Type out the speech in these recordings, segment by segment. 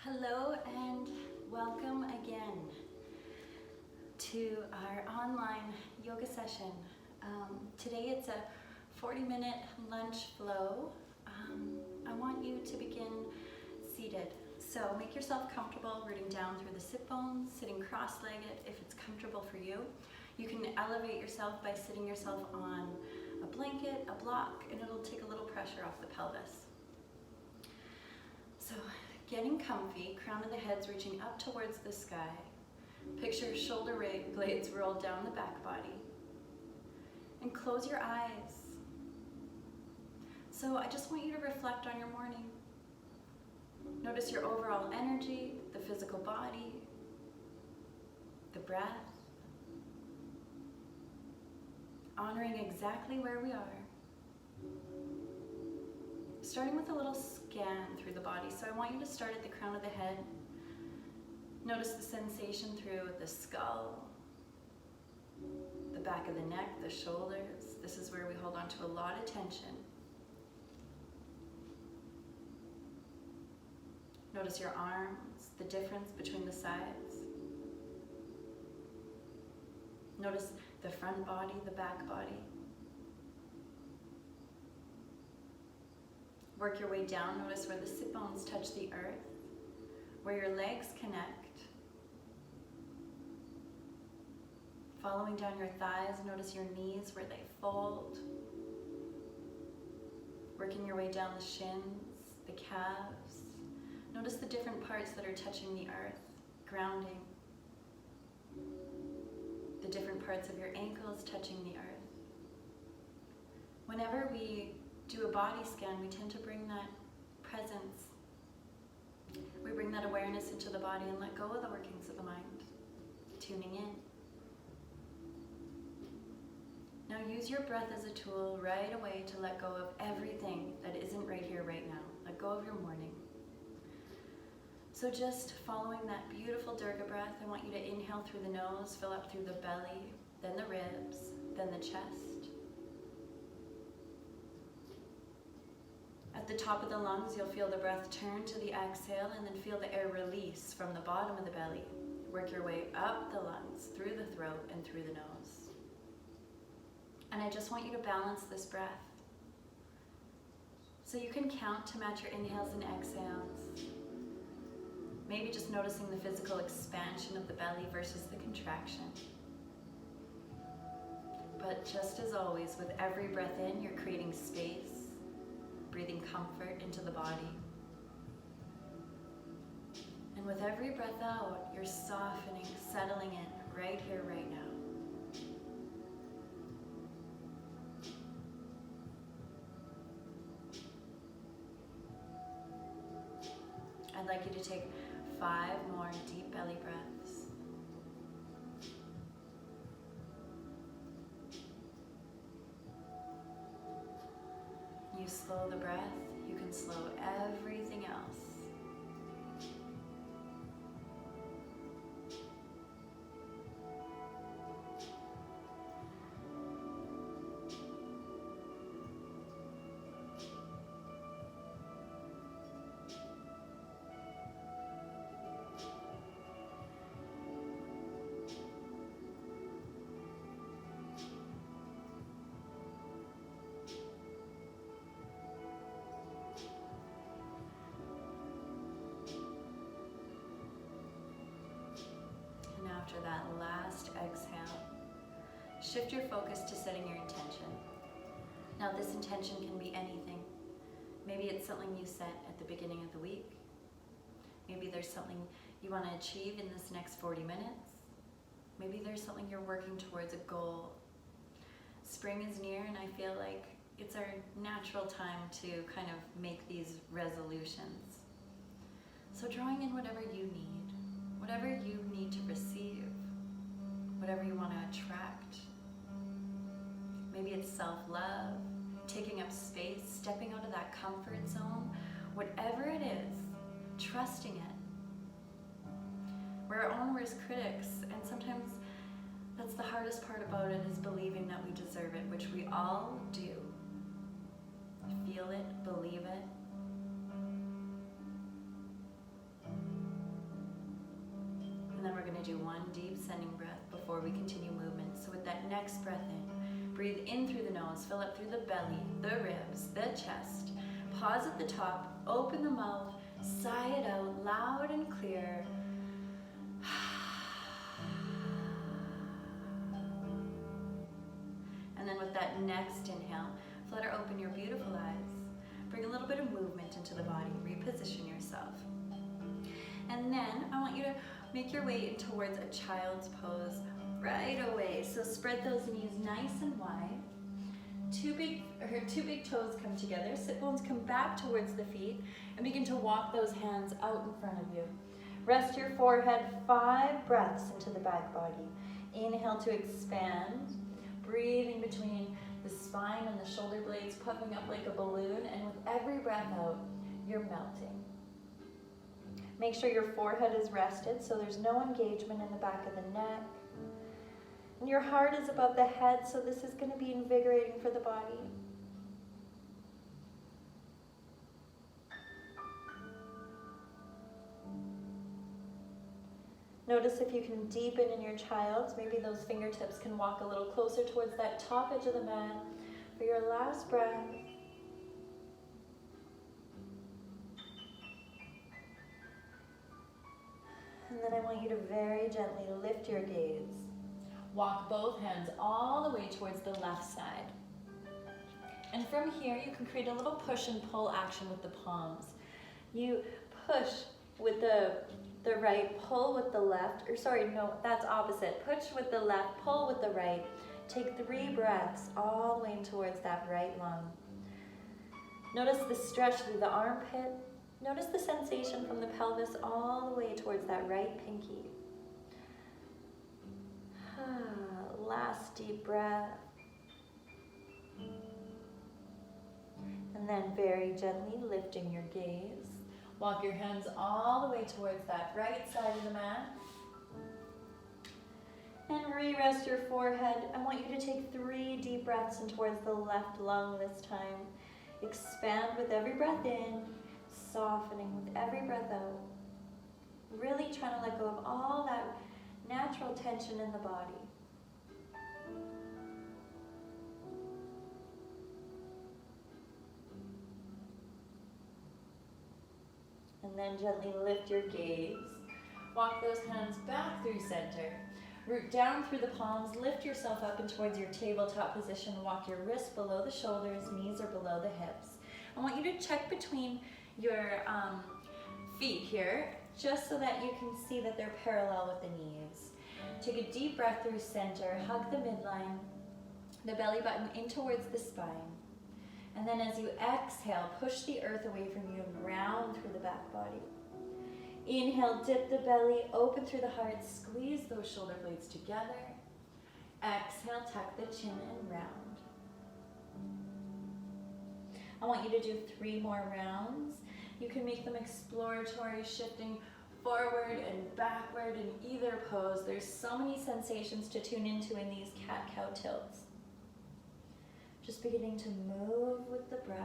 Hello and welcome again to our online yoga session. Today it's a 40-minute lunch flow. I want you to begin seated. So make yourself comfortable, rooting down through the sit bones, sitting cross-legged if it's comfortable for you. You can elevate yourself by sitting yourself on a blanket, a block, and it'll take a little pressure off the pelvis. So getting comfy, crown of the head's reaching up towards the sky. Picture shoulder blades rolled down the back body. And close your eyes. So I just want you to reflect on your morning. Notice your overall energy, the physical body, the breath. Honoring exactly where we are. Starting with a little scan through the body. So I want you to start at the crown of the head. Notice the sensation through the skull, the back of the neck, the shoulders. This is where we hold on to a lot of tension. Notice your arms, the difference between the sides. Notice the front body, the back body. Work your way down. Notice where the sit bones touch the earth, where your legs connect. Following down your thighs, notice your knees where they fold. Working your way down the shins, the calves. Notice the different parts that are touching the earth, grounding. The different parts of your ankles touching the earth. Whenever we do a body scan, we tend to bring that presence. We bring that awareness into the body and let go of the workings of the mind, tuning in. Now use your breath as a tool right away to let go of everything that isn't right here, right now. Let go of your morning. So just following that beautiful Durga breath, I want you to inhale through the nose, fill up through the belly, then the ribs, then the chest. At the top of the lungs, you'll feel the breath turn to the exhale and then feel the air release from the bottom of the belly. Work your way up the lungs, through the throat and through the nose. And I just want you to balance this breath. So you can count to match your inhales and exhales. Maybe just noticing the physical expansion of the belly versus the contraction. But just as always, with every breath in, you're creating space, breathing comfort into the body. And with every breath out, you're softening, settling in, right here, right now. I'd like you to take 5 more deep belly breaths. You slow the breath, you can slow everything else. After that last exhale, shift your focus to setting your intention. Now this intention can be anything. Maybe it's something you set at the beginning of the week. Maybe there's something you want to achieve in this next 40 minutes. Maybe there's something you're working towards, a goal. Spring is near and I feel like it's our natural time to kind of make these resolutions. So drawing in whatever you need. Whatever you need to receive, whatever you want to attract. Maybe it's self-love, taking up space, stepping out of that comfort zone. Whatever it is, trusting it. We're our own worst critics, and sometimes that's the hardest part about it, is believing that we deserve it, which we all do. Feel it, believe it. one deep sending breath before we continue movement. So with that next breath in, breathe in through the nose, fill up through the belly, the ribs, the chest. Pause at the top, open the mouth, sigh it out loud and clear. And then with that next inhale, flutter open your beautiful eyes. Bring a little bit of movement into the body, reposition yourself. And then I want you to make your way towards a child's pose right away. So spread those knees nice and wide. Two big toes come together. Sit bones come back towards the feet and begin to walk those hands out in front of you. Rest your forehead 5 breaths into the back body. Inhale to expand. Breathing between the spine and the shoulder blades, puffing up like a balloon, and with every breath out, you're melting. Make sure your forehead is rested so there's no engagement in the back of the neck. And your heart is above the head, so this is going to be invigorating for the body. Notice if you can deepen in your child's. Maybe those fingertips can walk a little closer towards that top edge of the mat for your last breath. And then I want you to very gently lift your gaze. Walk both hands all the way towards the left side. And from here, you can create a little push and pull action with the palms. You push with the right, pull with the left, or sorry, no, that's opposite. Push with the left, pull with the right. Take 3 breaths all the way towards that right lung. Notice the stretch through the armpit. Notice the sensation from the pelvis all the way towards that right pinky. Last deep breath. And then very gently lifting your gaze. Walk your hands all the way towards that right side of the mat. And re-rest your forehead. I want you to take 3 deep breaths in towards the left lung this time. Expand with every breath in, softening with every breath out. Really trying to let go of all that natural tension in the body. And then gently lift your gaze. Walk those hands back through center. Root down through the palms. Lift yourself up and towards your tabletop position. Walk your wrists below the shoulders. Knees are below the hips. I want you to check between your feet here, just so that you can see that they're parallel with the knees. Take a deep breath through center. Hug the midline. The belly button in towards the spine. And then as you exhale, push the earth away from you and round through the back body. Inhale, dip the belly, open through the heart, squeeze those shoulder blades together. Exhale, tuck the chin and round. I want you to do 3 more rounds. You can make them exploratory, shifting forward and backward in either pose. There's so many sensations to tune into in these cat-cow tilts. Just beginning to move with the breath.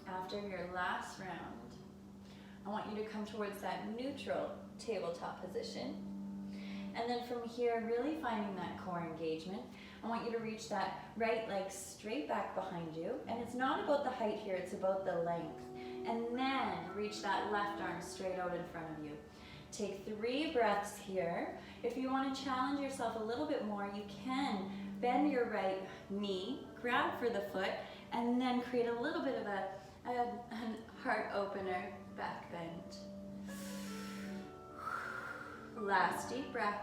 After your last round, I want you to come towards that neutral tabletop position. And then from here, really finding that core engagement. I want you to reach that right leg straight back behind you. And it's not about the height here, it's about the length. And then reach that left arm straight out in front of you. Take 3 breaths here. If you want to challenge yourself a little bit more, you can bend your right knee, grab for the foot, and then create a little bit of a heart opener back bend. Last deep breath.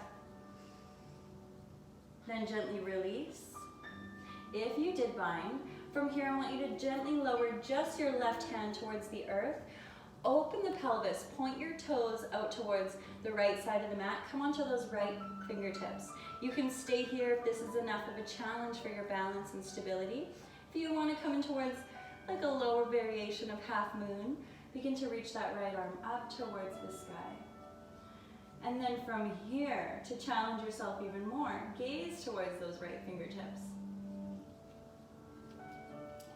Then gently release. If you did bind, from here I want you to gently lower just your left hand towards the earth. Open the pelvis, point your toes out towards the right side of the mat. Come onto those right fingertips. You can stay here if this is enough of a challenge for your balance and stability. If you want to come in towards like a lower variation of half moon, begin to reach that right arm up towards the sky. And then from here, to challenge yourself even more, gaze towards those right fingertips.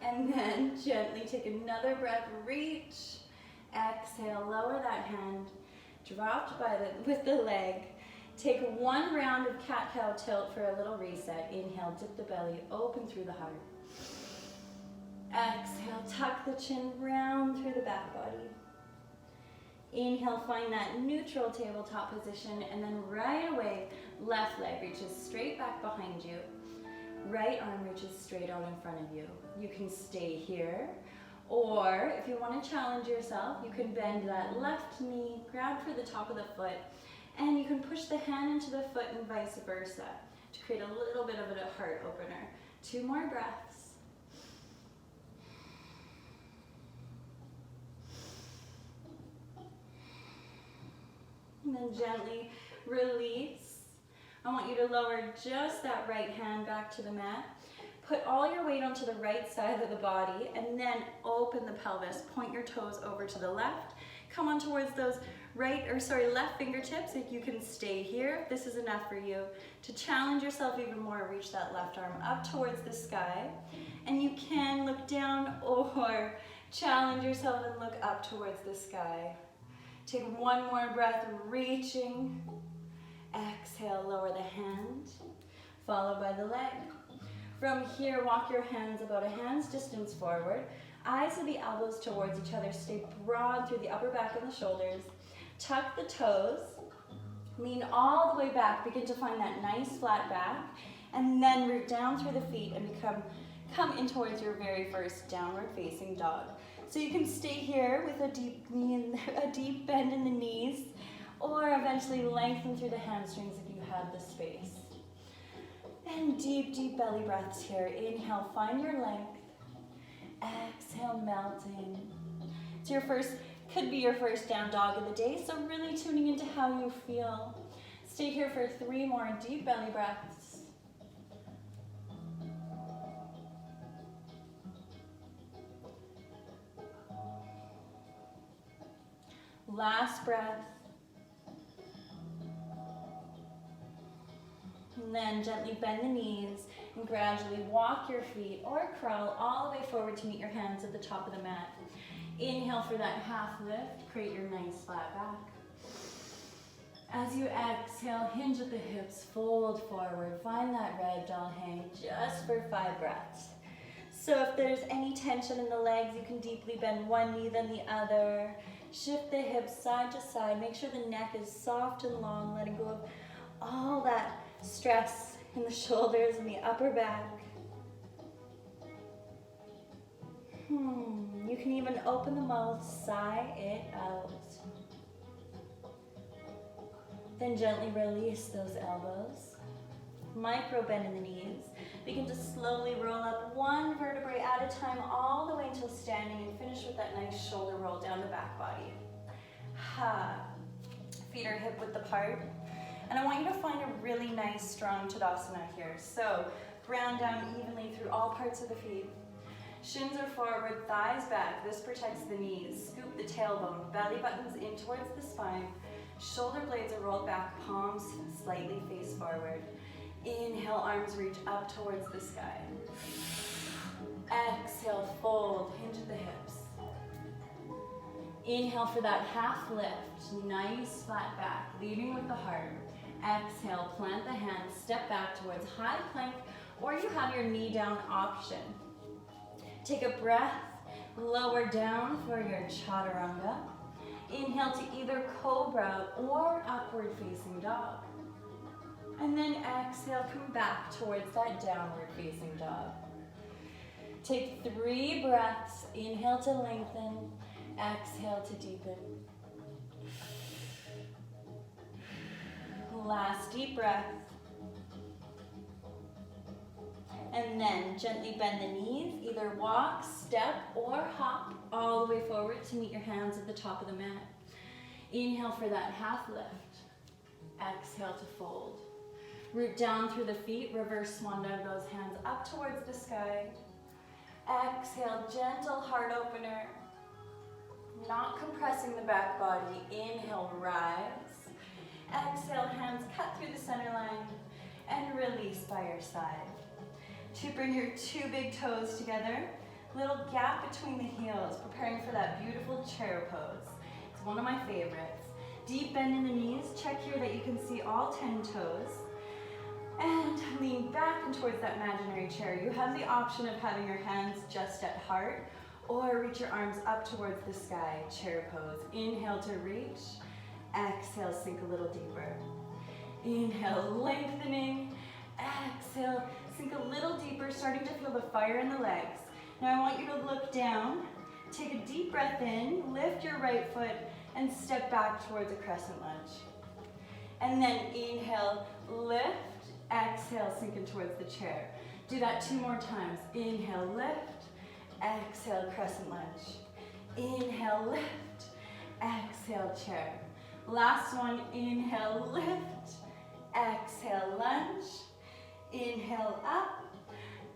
And then gently take another breath, reach. Exhale, lower that hand, dropped with the leg. Take one round of cat-cow tilt for a little reset. Inhale, dip the belly, open through the heart. Exhale, tuck the chin round through the back body. Inhale, find that neutral tabletop position, and then right away, left leg reaches straight back behind you. Right arm reaches straight out in front of you. You can stay here, or if you want to challenge yourself, you can bend that left knee, grab for the top of the foot, and you can push the hand into the foot and vice versa to create a little bit of a heart opener. 2 more breaths. And then gently release. I want you to lower just that right hand back to the mat. Put all your weight onto the right side of the body and then open the pelvis. Point your toes over to the left. Come on towards those left fingertips. If you can stay here, if this is enough for you. To challenge yourself even more, reach that left arm up towards the sky. And you can look down or challenge yourself and look up towards the sky. Take one more breath, reaching. Exhale, lower the hand, followed by the leg. From here, walk your hands about a hand's distance forward. Eyes of the elbows towards each other. Stay broad through the upper back and the shoulders. Tuck the toes. Lean all the way back. Begin to find that nice flat back. And then root down through the feet and come in towards your very first downward facing dog. So you can stay here with a deep bend in the knees, or eventually lengthen through the hamstrings if you have the space. And deep, deep belly breaths here. Inhale, find your length. Exhale, melting. It's could be your first down dog of the day, so really tuning into how you feel. Stay here for 3 more deep belly breaths. Last breath. And then gently bend the knees and gradually walk your feet or crawl all the way forward to meet your hands at the top of the mat. Inhale for that half lift, create your nice flat back. As you exhale, hinge at the hips, fold forward, find that ragdoll hang just for 5 breaths. So if there's any tension in the legs, you can deeply bend one knee then the other. Shift the hips side to side, make sure the neck is soft and long, letting go of all that stress in the shoulders and the upper back. You can even open the mouth, sigh it out. Then gently release those elbows. Micro bend in the knees. Begin to slowly roll up 1 vertebrae at a time all the way until standing, and finish with that nice shoulder roll down the back body. Feet are hip width apart. And I want you to find a really nice strong Tadasana here. So ground down evenly through all parts of the feet. Shins are forward, thighs back. This protects the knees. Scoop the tailbone, belly buttons in towards the spine. Shoulder blades are rolled back, palms slightly face forward. Inhale, arms reach up towards the sky. Exhale, fold, hinge at the hips. Inhale for that half lift, nice flat back, leading with the heart. Exhale, plant the hands, step back towards high plank, or you have your knee down option. Take a breath, lower down for your chaturanga. Inhale to either cobra or upward facing dog. And then exhale, come back towards that downward facing dog. Take 3 breaths, inhale to lengthen, exhale to deepen. Last deep breath. And then gently bend the knees, either walk, step, or hop all the way forward to meet your hands at the top of the mat. Inhale for that half lift. Exhale to fold. Root down through the feet, reverse swan dive those hands up towards the sky. Exhale, gentle heart opener. Not compressing the back body. Inhale, rise. Exhale, hands cut through the center line and release by your side. To bring your 2 big toes together, Little gap between the heels, preparing for that beautiful chair pose. It's one of my favorites. Deep bend in the knees. Check here that you can see all 10 toes. And lean back and towards that imaginary chair. You have the option of having your hands just at heart or reach your arms up towards the sky, chair pose. Inhale to reach. Exhale, sink a little deeper. Inhale, lengthening. Exhale, sink a little deeper, starting to feel the fire in the legs. Now I want you to look down, take a deep breath in, lift your right foot, and step back towards a crescent lunge. And then inhale, lift, exhale, sinking towards the chair. Do that 2 more times. Inhale, lift, exhale, crescent lunge. Inhale, lift, exhale, chair. Last one, inhale, lift, exhale, lunge. Inhale, up,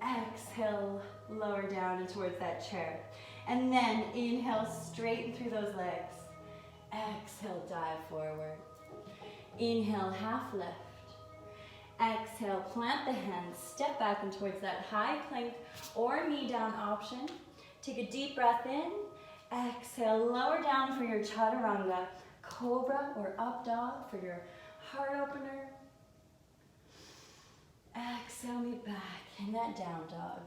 exhale, lower down and towards that chair. And then inhale, straighten through those legs. Exhale, dive forward. Inhale, half lift. Exhale, plant the hands, step back and towards that high plank or knee down option. Take a deep breath in. Exhale, lower down for your chaturanga, cobra or up dog for your heart opener. Exhale me back in that down dog.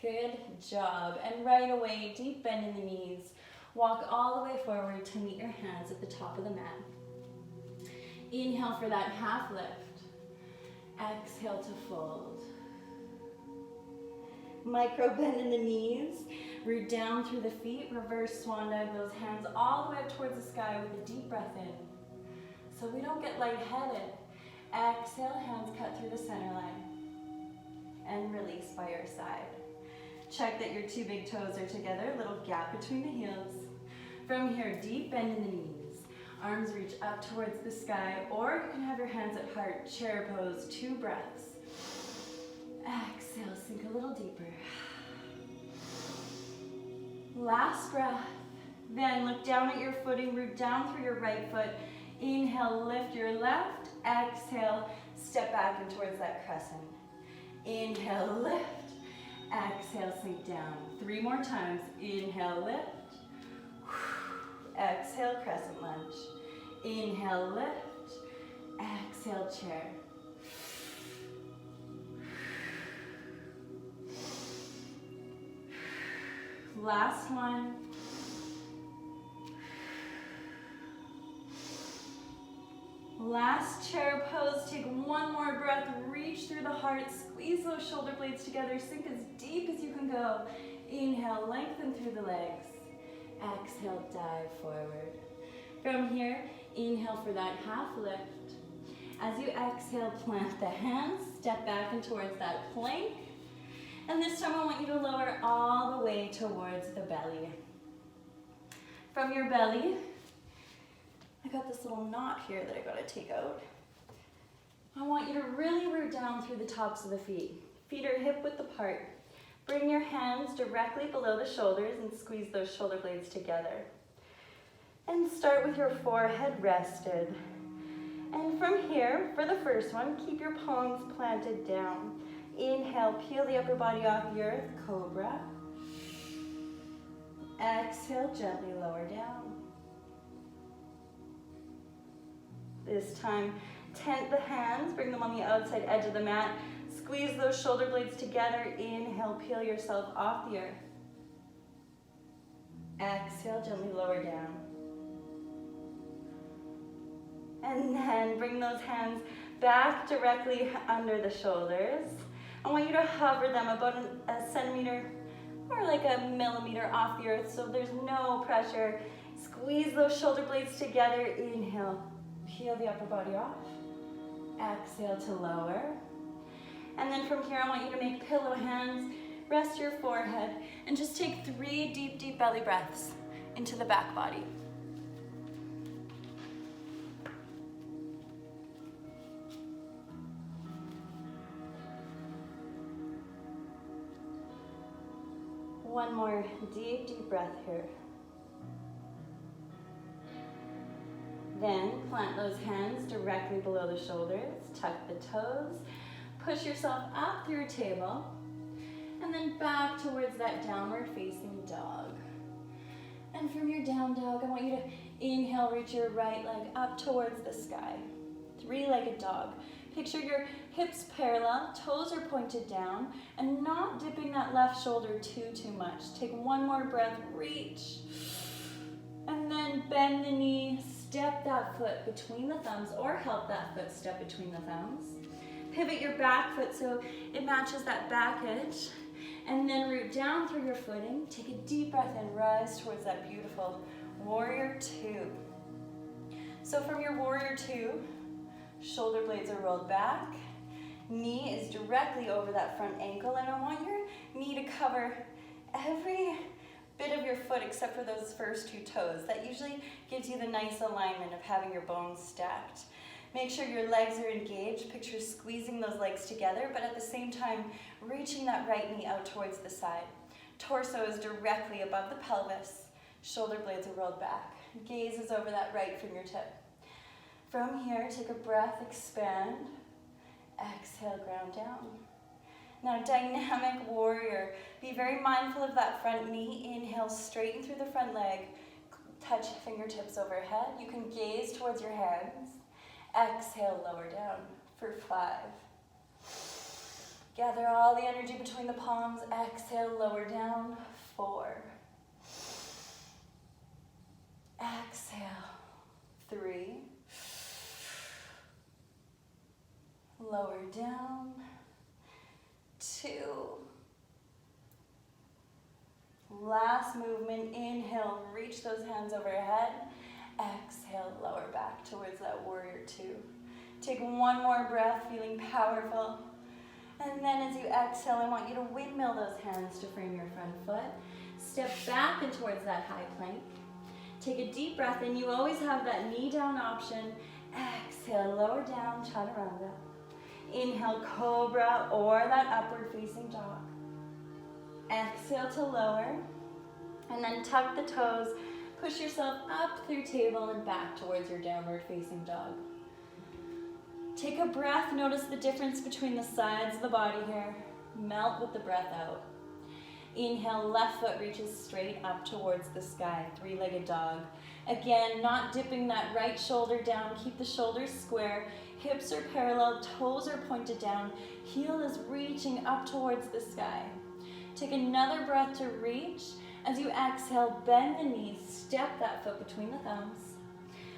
Good job. And right away, deep bend in the knees. Walk all the way forward to meet your hands at the top of the mat. Inhale for that half lift. Exhale to fold. Micro bend in the knees. Root down through the feet. Reverse swan dive those hands all the way up towards the sky with a deep breath in. So we don't get lightheaded. Exhale, hands cut through the center line. And release by your side. Check that your 2 big toes are together, little gap between the heels. From here, deep bend in the knees. Arms reach up towards the sky, or you can have your hands at heart, chair pose, 2 breaths. Exhale, sink a little deeper. Last breath. Then look down at your footing, root down through your right foot. Inhale, lift your left. Exhale, step back and towards that crescent. Inhale, lift. Exhale, sink down. 3 more times. Inhale, lift. Exhale, crescent lunge. Inhale, lift. Exhale, chair. Last one. Last chair pose. Take 1 more breath. Reach through the heart. Squeeze those shoulder blades together. Sink as deep as you can go. Inhale, lengthen through the legs. Exhale, dive forward. From here, inhale for that half lift. As you exhale, plant the hands. Step back and towards that plank. And this time I want you to lower all the way towards the belly. From your belly, I got this little knot here that I gotta take out. I want you to really root down through the tops of the feet. Feet are hip width apart. Bring your hands directly below the shoulders and squeeze those shoulder blades together. And start with your forehead rested. And from here, for the first one, keep your palms planted down. Inhale, peel the upper body off the earth, cobra. Exhale, gently lower down. This time, tent the hands, bring them on the outside edge of the mat. Squeeze those shoulder blades together. Inhale, peel yourself off the earth. Exhale, gently lower down. And then bring those hands back directly under the shoulders. I want you to hover them about a centimeter or like a millimeter off the earth so there's no pressure. Squeeze those shoulder blades together. Inhale, peel the upper body off. Exhale to lower. And then from here, I want you to make pillow hands, rest your forehead, and just take 3 deep, deep belly breaths into the back body. One more deep, deep breath here. Then plant those hands directly below the shoulders, tuck the toes, push yourself up through table, And then back towards that downward facing dog. And from your down dog, I want you to inhale, reach your right leg up towards the sky. Three-legged dog. Picture your hips parallel, toes are pointed down, and not dipping that left shoulder too much. Take one more breath, reach. And then bend the knee, step that foot between the thumbs, or help that foot step between the thumbs. Pivot your back foot so it matches that back edge. And then root down through your footing. Take a deep breath in, rise towards that beautiful warrior two. So from your warrior two, shoulder blades are rolled back. Knee is directly over that front ankle, and I want your knee to cover every bit of your foot except for those first two toes. That usually gives you the nice alignment of having your bones stacked. Make sure your legs are engaged. Picture squeezing those legs together, but at the same time, reaching that right knee out towards the side. Torso is directly above the pelvis. Shoulder blades are rolled back. Gaze is over that right fingertip. From here, take a breath, expand. Exhale, ground down. Now, dynamic warrior. Be very mindful of that front knee. Inhale, straighten through the front leg. Touch fingertips overhead. You can gaze towards your hands. Exhale, lower down for 5. Gather all the energy between the palms. Exhale, lower down, 4. Exhale, 3. Lower down, 2. Last movement, inhale, reach those hands overhead. Exhale, lower back towards that warrior two. Take one more breath, feeling powerful. And then as you exhale, I want you to windmill those hands to frame your front foot. Step back and towards that high plank. Take a deep breath in. You always have that knee down option. Exhale, lower down, chaturanga. Inhale, cobra or that upward facing dog. Exhale to lower. And then tuck the toes. Push yourself up through table and back towards your downward facing dog. Take a breath. Notice the difference between the sides of the body here. Melt with the breath out. Inhale, left foot reaches straight up towards the sky. Three-legged dog. Again, not dipping that right shoulder down. Keep the shoulders square. Hips are parallel. Toes are pointed down. Heel is reaching up towards the sky. Take another breath to reach. As you exhale, bend the knees, step that foot between the thumbs.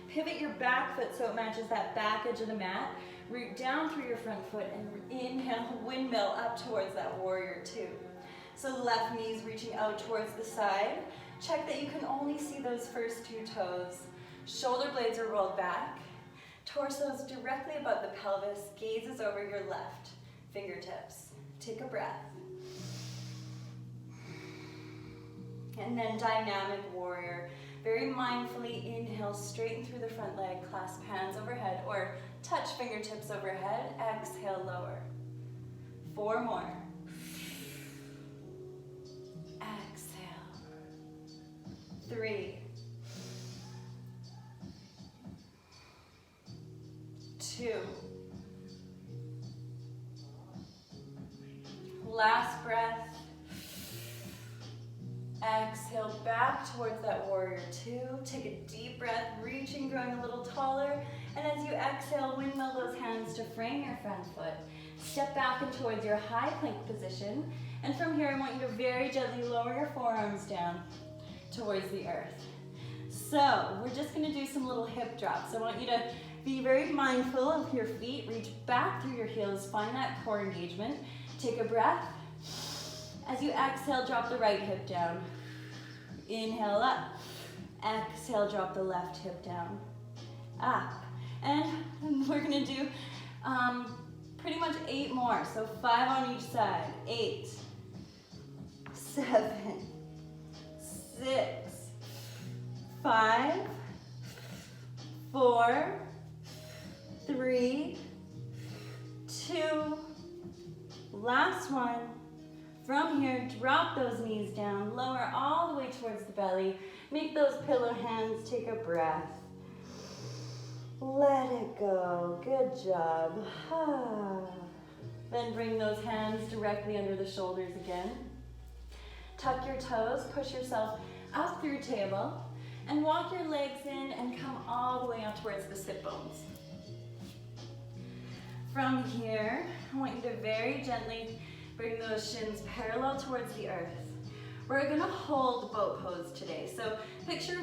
Pivot your back foot so it matches that back edge of the mat. Root down through your front foot and inhale, windmill up towards that warrior two. So left knee's reaching out towards the side. Check that you can only see those first two toes. Shoulder blades are rolled back. Torso is directly above the pelvis. Gaze is over your left fingertips. Take a breath. And then dynamic warrior. Very mindfully inhale, straighten through the front leg, clasp hands overhead or touch fingertips overhead. Exhale, lower. 4 more. Exhale. 3. 2. Last breath. Exhale back towards that warrior two. Take a deep breath, reaching, growing a little taller. And as you exhale, windmill those hands to frame your front foot. Step back and towards your high plank position. And from here, I want you to very gently lower your forearms down towards the earth. So we're just gonna do some little hip drops. I want you to be very mindful of your feet. Reach back through your heels, find that core engagement. Take a breath. As you exhale, drop the right hip down. Inhale up. Exhale, drop the left hip down. Up. And we're gonna do pretty much 8 more. So 5 on each side. 8, 7, 6, 5, 4, 3, 2, last one. From here, drop those knees down, lower all the way towards the belly. Make those pillow hands, take a breath. Let it go, good job. Then bring those hands directly under the shoulders again. Tuck your toes, push yourself up through table, and walk your legs in and come all the way up towards the sit bones. From here, I want you to very gently bring those shins parallel towards the earth. We're gonna hold boat pose today. So picture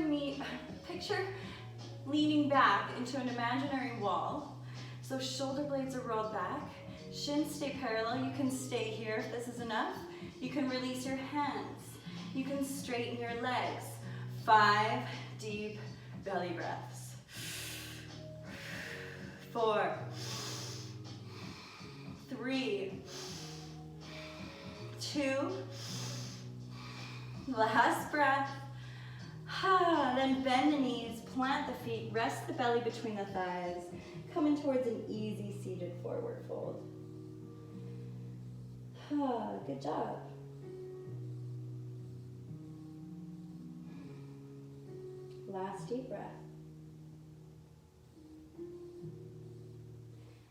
leaning back into an imaginary wall. So shoulder blades are rolled back, shins stay parallel. You can stay here if this is enough. You can release your hands. You can straighten your legs. 5 deep belly breaths. 4, 3, 2, last breath. Then bend the knees, plant the feet, rest the belly between the thighs, coming towards an easy seated forward fold. Good job. Last deep breath.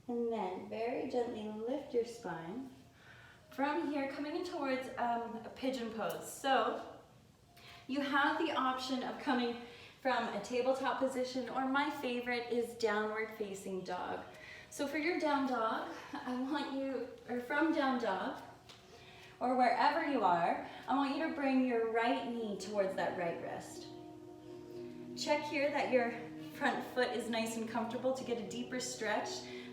And then very gently lift your spine. From here, coming in towards a pigeon pose. So you have the option of coming from a tabletop position, or my favorite is downward facing dog. So for your down dog, I want you, or from down dog, or wherever you are, I want you to bring your right knee towards that right wrist. Check here that your front foot is nice and comfortable to get a deeper stretch.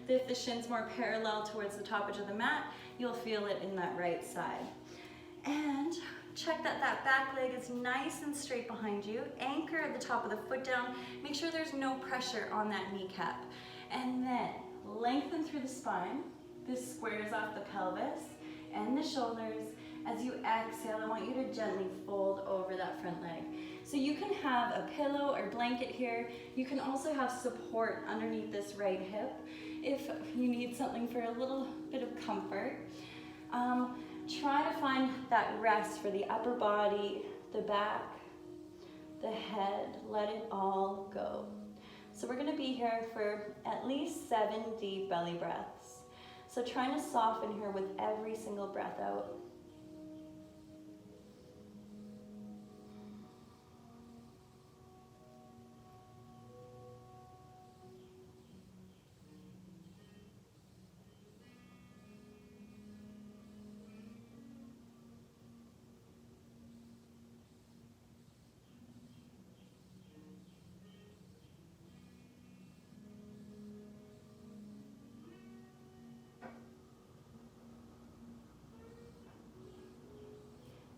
If the shin's more parallel towards the top edge of the mat, you'll feel it in that right side. And check that that back leg is nice and straight behind you. Anchor at the top of the foot down. Make sure there's no pressure on that kneecap. And then lengthen through the spine. This squares off the pelvis and the shoulders. As you exhale, I want you to gently fold over that front leg. So you can have a pillow or blanket here. You can also have support underneath this right hip if you need something for a little bit of comfort. Try to find that rest for the upper body, the back, the head. Let it all go. So we're gonna be here for at least 7 deep belly breaths. So trying to soften here with every single breath out.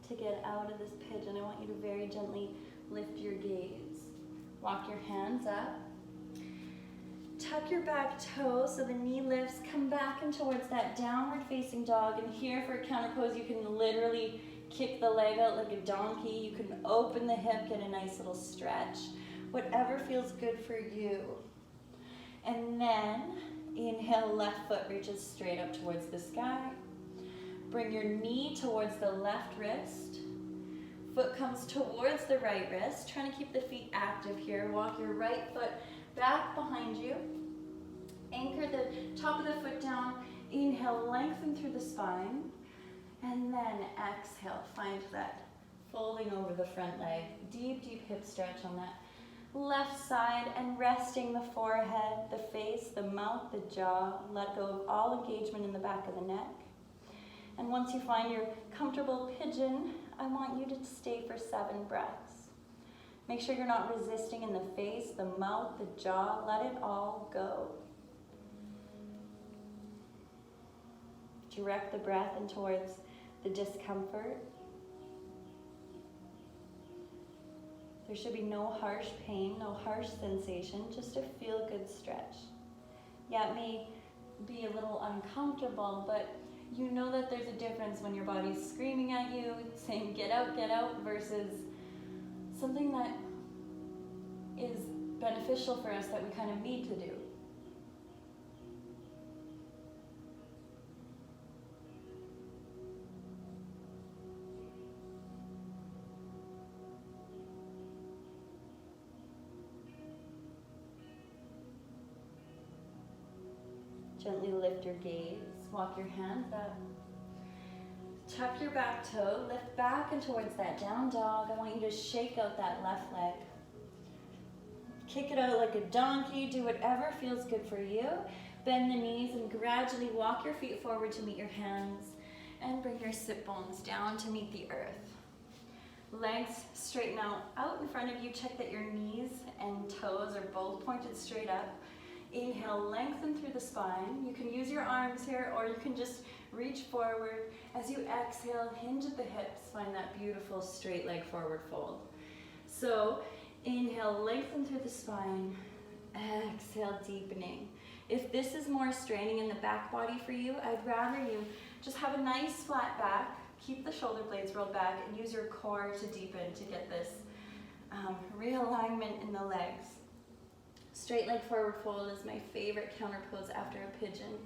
To get out of this pigeon, I want you to very gently lift your gaze. Walk your hands up. Tuck your back toes so the knee lifts. Come back in towards that downward facing dog. And here for a counter pose, you can literally kick the leg out like a donkey. You can open the hip, get a nice little stretch. Whatever feels good for you. And then inhale, left foot reaches straight up towards the sky. Bring your knee towards the left wrist. Foot comes towards the right wrist. Trying to keep the feet active here. Walk your right foot back behind you. Anchor the top of the foot down. Inhale, lengthen through the spine. And then exhale, find that folding over the front leg. Deep, deep hip stretch on that left side, and resting the forehead, the face, the mouth, the jaw. Let go of all engagement in the back of the neck. And once you find your comfortable pigeon, I want you to stay for 7 breaths. Make sure you're not resisting in the face, the mouth, the jaw. Let it all go. Direct the breath in towards the discomfort. There should be no harsh pain, no harsh sensation, just a feel-good stretch. Yeah, it may be a little uncomfortable, but you know that there's a difference when your body's screaming at you, saying get out, versus something that is beneficial for us that we kind of need to do. Gently lift your gaze. walk your hands up. Tuck your back toe, lift back and towards that down dog. I want you to shake out that left leg. Kick it out like a donkey. Do whatever feels good for you. Bend the knees and gradually walk your feet forward to meet your hands. And bring your sit bones down to meet the earth. Legs straighten out in front of you. Check that your knees and toes are both pointed straight up. Inhale, lengthen through the spine. You can use your arms here, or you can just reach forward. As you exhale, hinge at the hips. Find that beautiful straight leg forward fold. So inhale, lengthen through the spine. Exhale, deepening. If this is more straining in the back body for you, I'd rather you just have a nice flat back. Keep the shoulder blades rolled back and use your core to deepen to get this realignment in the legs. Straight leg forward fold is my favorite counter pose after a pigeon.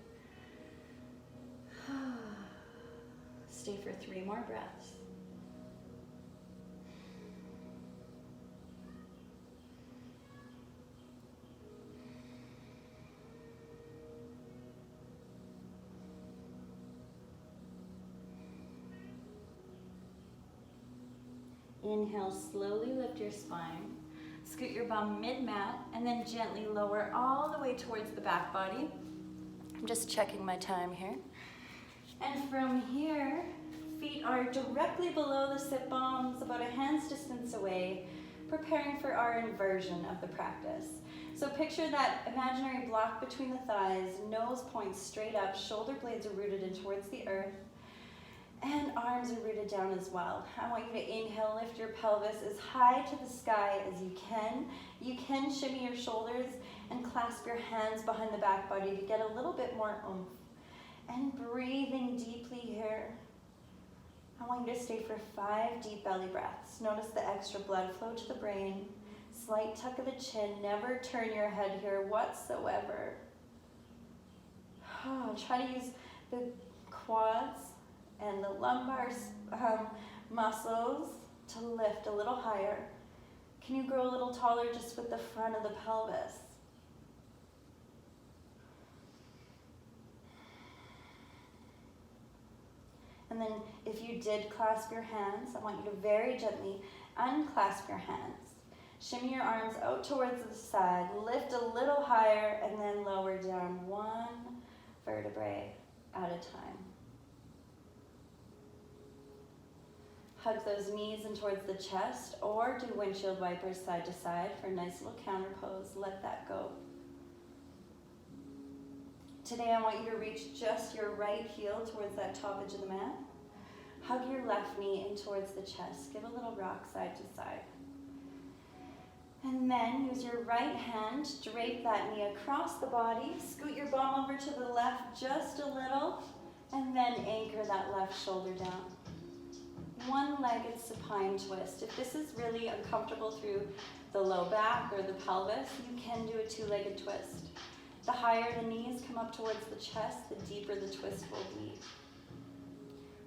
Stay for 3 more breaths. Inhale, slowly lift your spine. Scoot your bum mid-mat and then gently lower all the way towards the back body. I'm just checking my time here. And from here, feet are directly below the sit bones, about a hand's distance away, preparing for our inversion of the practice. So picture that imaginary block between the thighs, nose points straight up, shoulder blades are rooted in towards the earth, and arms are rooted down as well. I want you to inhale, lift your pelvis as high to the sky as you can. You can shimmy your shoulders and clasp your hands behind the back body to get a little bit more oomph. And breathing deeply here. I want you to stay for 5 deep belly breaths. Notice the extra blood flow to the brain. Slight tuck of the chin. Never turn your head here whatsoever. Try to use the quads and the lumbar muscles to lift a little higher. Can you grow a little taller just with the front of the pelvis? And then if you did clasp your hands, I want you to very gently unclasp your hands. Shimmy your arms out towards the side, lift a little higher, and then lower down 1 vertebrae at a time. Hug those knees in towards the chest, or do windshield wipers side to side for a nice little counter pose. Let that go. Today I want you to reach just your right heel towards that top edge of the mat. Hug your left knee in towards the chest. Give a little rock side to side. And then use your right hand, drape that knee across the body, scoot your bum over to the left just a little, and then anchor that left shoulder down. One-legged supine twist. If this is really uncomfortable through the low back or the pelvis, you can do a 2-legged twist. The higher the knees come up towards the chest, the deeper the twist will be.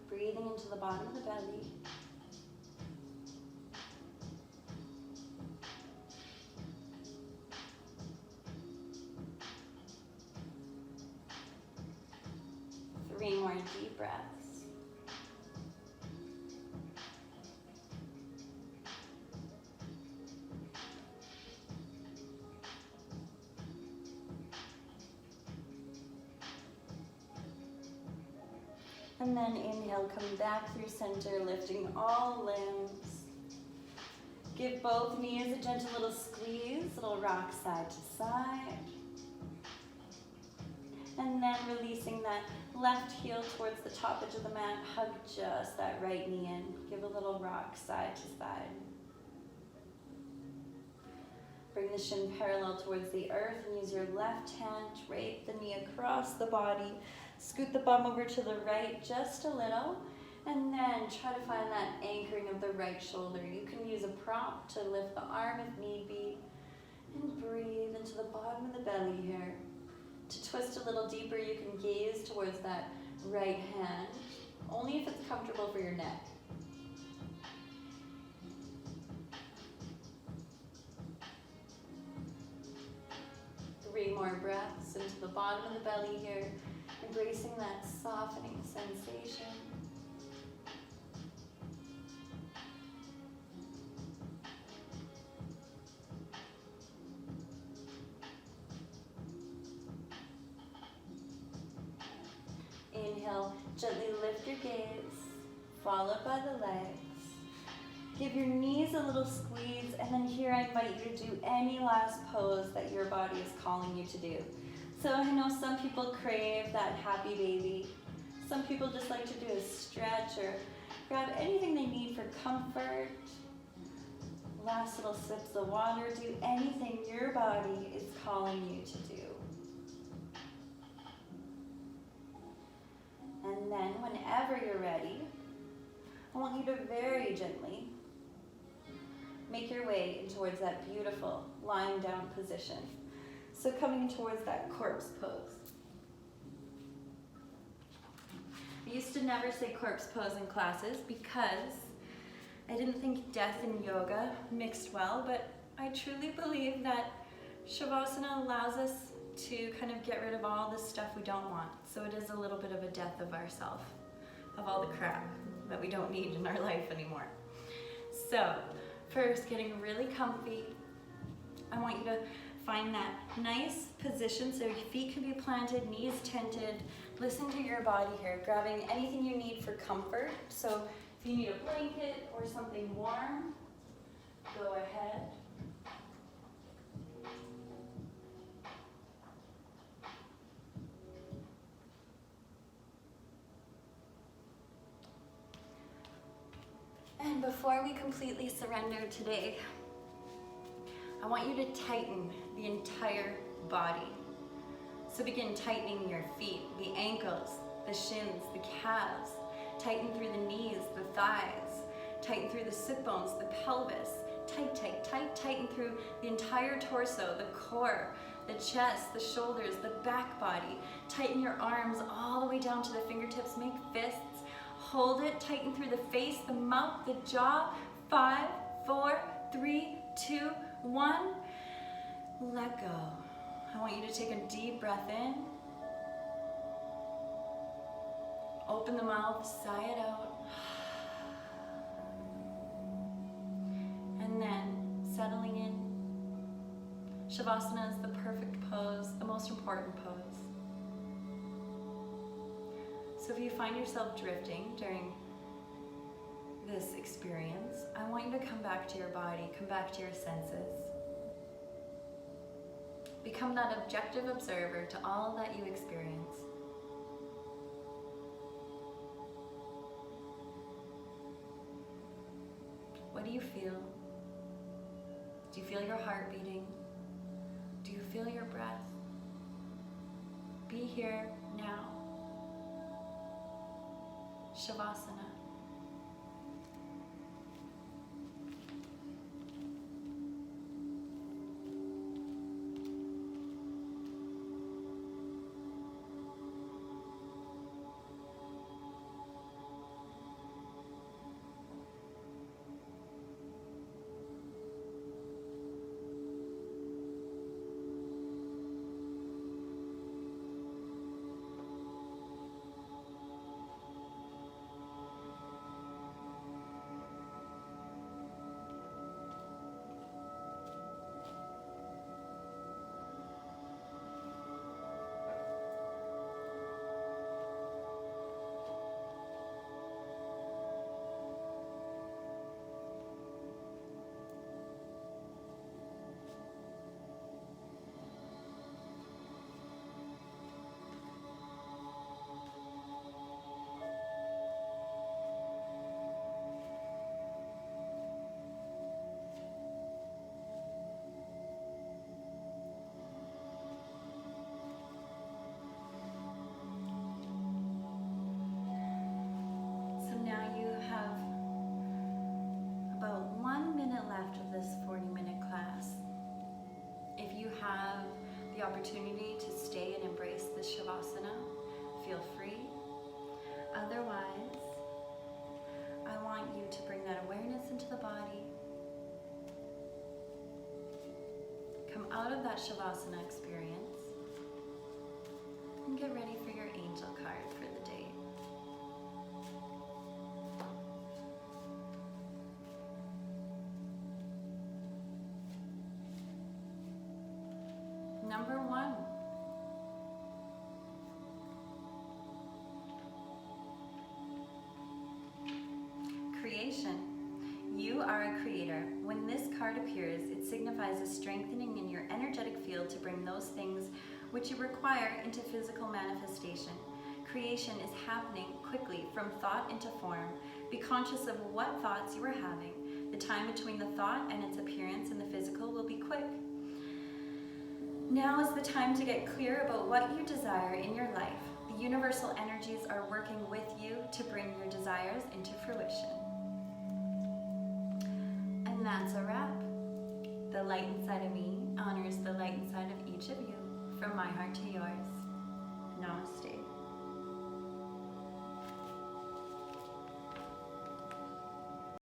Breathing into the bottom of the belly. Three more deep breaths. And then inhale, come back through center, lifting all limbs. Give both knees a gentle little squeeze, little rock side to side. And then releasing that left heel towards the top edge of the mat, hug just that right knee in. Give a little rock side to side. Bring the shin parallel towards the earth and use your left hand, drape the knee across the body. Scoot the bum over to the right just a little, and then try to find that anchoring of the right shoulder. You can use a prop to lift the arm if need be, and breathe into the bottom of the belly here. To twist a little deeper, you can gaze towards that right hand, only if it's comfortable for your neck. Three more breaths into the bottom of the belly here. embracing that softening sensation. Inhale, gently lift your gaze, followed by the legs. Give your knees a little squeeze, and then here I invite you to do any last pose that your body is calling you to do. So I know some people crave that happy baby. Some people just like to do a stretch or grab anything they need for comfort. Last little sips of water. Do anything your body is calling you to do. And then whenever you're ready, I want you to very gently make your way in towards that beautiful lying down position. So coming towards that corpse pose. I used to never say corpse pose in classes because I didn't think death and yoga mixed well, but I truly believe that Shavasana allows us to kind of get rid of all the stuff we don't want. So it is a little bit of a death of ourself, of all the crap that we don't need in our life anymore. So first, getting really comfy. I want you to find that nice position so your feet can be planted, knees tented. Listen to your body here, grabbing anything you need for comfort. So if you need a blanket or something warm, go ahead. And before we completely surrender today, I want you to tighten the entire body. So begin tightening your feet, the ankles, the shins, the calves. Tighten through the knees, the thighs. Tighten through the sit bones, the pelvis. Tight, tight, tight, tighten through the entire torso, the core, the chest, the shoulders, the back body. Tighten your arms all the way down to the fingertips. Make fists. Hold it, tighten through the face, the mouth, the jaw. 5, 4, 3, 2, 1. Let go. I want you to take a deep breath in. Open the mouth, sigh it out. And then settling in. Shavasana is the perfect pose, the most important pose. So if you find yourself drifting during this experience, I want you to come back to your body, come back to your senses. Become that objective observer to all that you experience. What do you feel? Do you feel your heart beating? Do you feel your breath? Be here now. Shavasana. Opportunity to stay and embrace this Shavasana, feel free. Otherwise, I want you to bring that awareness into the body. Come out of that Shavasana experience and get ready for your ancient number 1. Creation. You are a creator. When this card appears, it signifies a strengthening in your energetic field to bring those things which you require into physical manifestation. Creation is happening quickly from thought into form. Be conscious of what thoughts you are having. The time between the thought and its appearance in the physical will be quick. Now is the time to get clear about what you desire in your life. The universal energies are working with you to bring your desires into fruition. And that's a wrap. The light inside of me honors the light inside of each of you, from my heart to yours. Namaste.